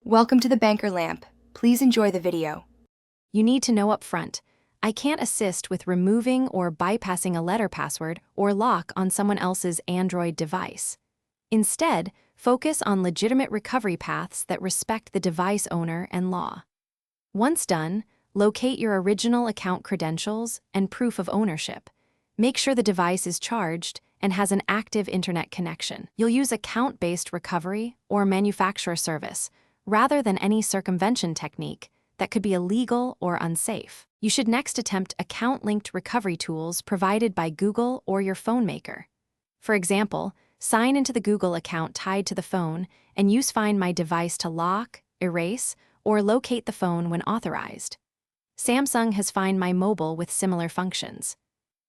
Welcome to the Banker Lamp. Please enjoy the video. You need to know up front, I can't assist with removing or bypassing a letter password or lock on someone else's Android device. Instead, focus on legitimate recovery paths that respect the device owner and law. Once done, locate your original account credentials and proof of ownership. Make sure the device is charged and has an active internet connection. You'll use account-based recovery or manufacturer service, rather than any circumvention technique that could be illegal or unsafe. You should next attempt account-linked recovery tools provided by Google or your phone maker. For example, sign into the Google account tied to the phone and use Find My Device to lock, erase, or locate the phone when authorized. Samsung has Find My Mobile with similar functions.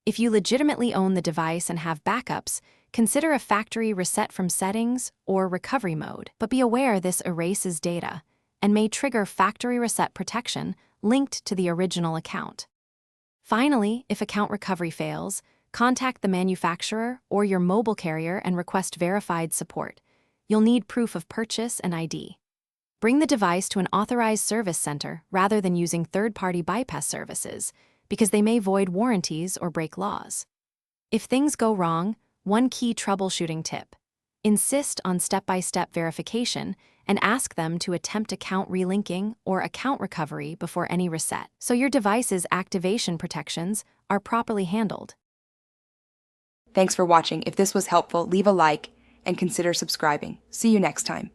If you legitimately own the device and have backups, consider a factory reset from settings or recovery mode. But be aware this erases data and may trigger factory reset protection linked to the original account. Finally, if account recovery fails, contact the manufacturer or your mobile carrier and request verified support. You'll need proof of purchase and ID. Bring the device to an authorized service center rather than using third-party bypass services, because they may void warranties or break laws. If things go wrong, one key troubleshooting tip: insist on step-by-step verification and ask them to attempt account relinking or account recovery before any reset, so your device's activation protections are properly handled. Thanks for watching. If this was helpful, leave a like and consider subscribing. See you next time.